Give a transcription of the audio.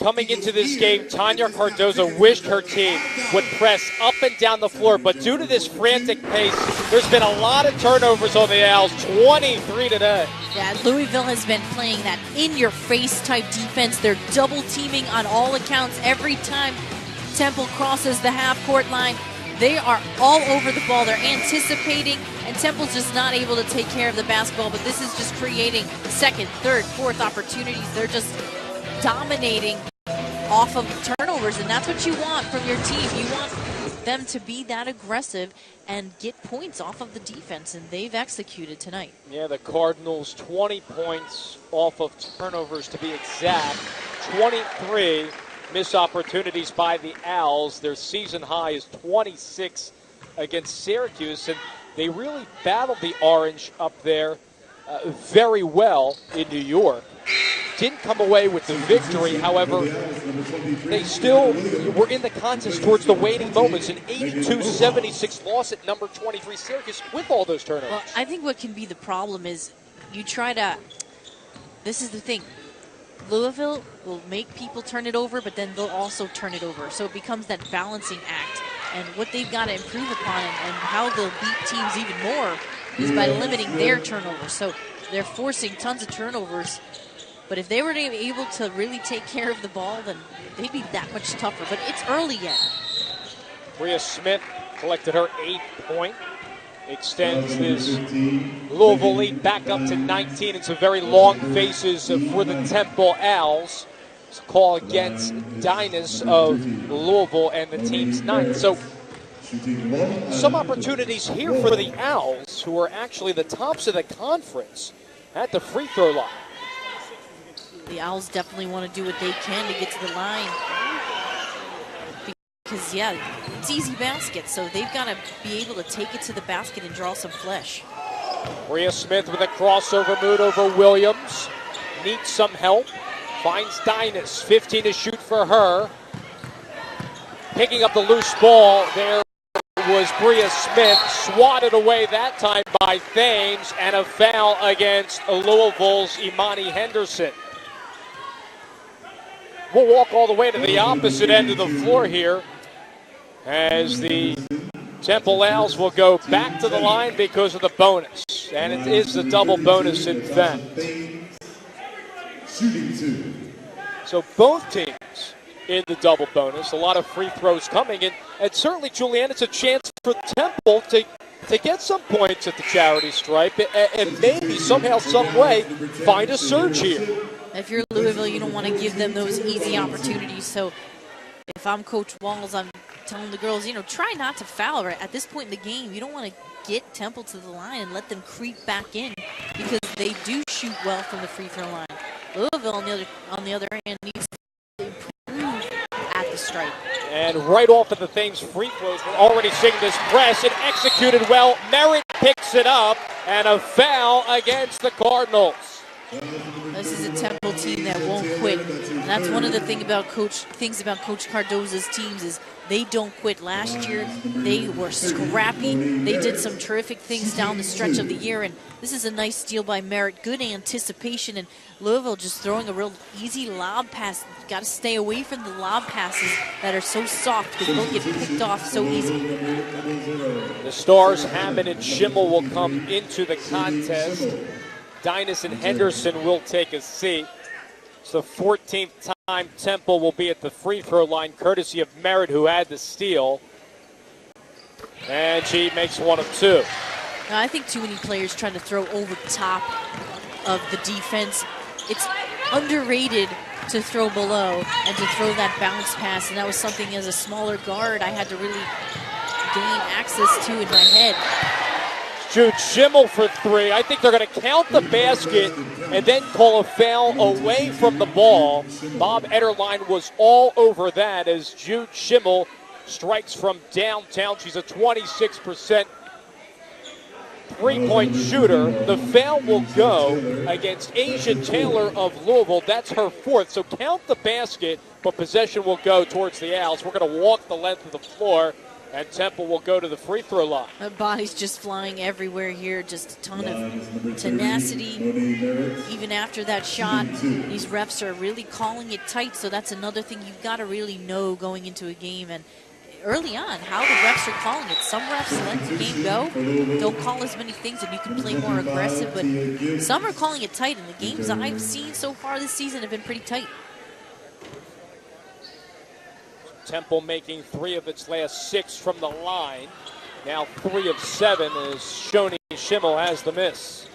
coming into this game, Tanya Cardozo wished her team would press up and down the floor, but due to this frantic pace, there's been a lot of turnovers on the Owls, 23 today. Yeah, Louisville has been playing that in-your-face type defense. They're double-teaming on all accounts every time Temple crosses the half-court line. They are all over the ball. They're anticipating, and Temple's just not able to take care of the basketball, but this is just creating second, third, fourth opportunities. They're just dominating off of turnovers, and that's what you want from your team. You want them to be that aggressive and get points off of the defense, and they've executed tonight. Yeah, the Cardinals 20 points off of turnovers to be exact. 23 missed opportunities by the Owls. Their season high is 26 against Syracuse, and they really battled the Orange up there very well in New York. Didn't come away with the victory, however, they still were in the contest towards the waning moments. An 82-76 loss at number 23 Syracuse with all those turnovers. Well, I think what can be the problem is you try to, this is the thing, Louisville will make people turn it over, but then they'll also turn it over. So it becomes that balancing act. And what they've got to improve upon and how they'll beat teams even more is by limiting their turnovers. So they're forcing tons of turnovers. But if they were able to really take care of the ball, then they'd be that much tougher. But it's early yet. Bria Smith collected her 8th point. Extends this Louisville lead back up to 19. It's a very long faces for the Temple Owls. It's a call against Dynas of Louisville and the team's 9th. So some opportunities here for the Owls, who are actually the tops of the conference at the free throw line. The Owls definitely want to do what they can to get to the line. Because, yeah, it's easy baskets, so they've got to be able to take it to the basket and draw some flesh. Bria Smith with a crossover move over Williams. Needs some help. Finds Dynas. 15 to shoot for her. Picking up the loose ball. There was Bria Smith. Swatted away that time by Thames. And a foul against Louisville's Imani Henderson. We'll walk all the way to the opposite end of the floor here as the Temple Owls will go back to the line because of the bonus. And it is the double bonus, in fact. So both teams in the double bonus. A lot of free throws coming. And certainly, Julianne, it's a chance for Temple to get some points at the charity stripe and maybe somehow, some way, find a surge here. If you're Louisville, you don't want to give them those easy opportunities. So if I'm Coach Walls, I'm telling the girls, try not to foul right at this point in the game. You don't want to get Temple to the line and let them creep back in because they do shoot well from the free throw line. Louisville, on the other hand, needs to improve at the stripe. And right off of the Thames free throws, we're already seeing this press. It executed well. Merritt picks it up, and a foul against the Cardinals. This is a Temple team that won't quit. And that's one of the things about Coach Cardozo's teams is they don't quit. Last year, they were scrappy. They did some terrific things down the stretch of the year, and this is a nice steal by Merritt. Good anticipation, and Louisville just throwing a real easy lob pass. Got to stay away from the lob passes that are so soft because they'll get picked off so easy. The Stars, Hammond and Schimmel will come into the contest. Dynas and Henderson will take a seat. It's the 14th time Temple will be at the free throw line, courtesy of Merritt, who had the steal. And she makes one of two. Now, I think too many players trying to throw over the top of the defense. It's underrated to throw below and to throw that bounce pass, and that was something as a smaller guard I had to really gain access to in my head. Jude Schimmel for three. I think they're going to count the basket and then call a foul away from the ball. Bob Ederline was all over that as Jude Schimmel strikes from downtown. She's a 26% three-point shooter. The foul will go against Asia Taylor of Louisville. That's her 4th. So count the basket, but possession will go towards the Owls. We're going to walk the length of the floor And Temple will go to the free throw line. The body's just flying everywhere here. Just a ton of tenacity. Even after that shot, these refs are really calling it tight. So that's another thing you've got to really know going into a game. And early on, how the refs are calling it. Some refs let the game go, don't call as many things, and you can play more aggressive. But some are calling it tight, and the games I've seen so far this season have been pretty tight. Temple making 3 of its last 6 from the line. Now 3 of 7 as Shoni Schimmel has the miss.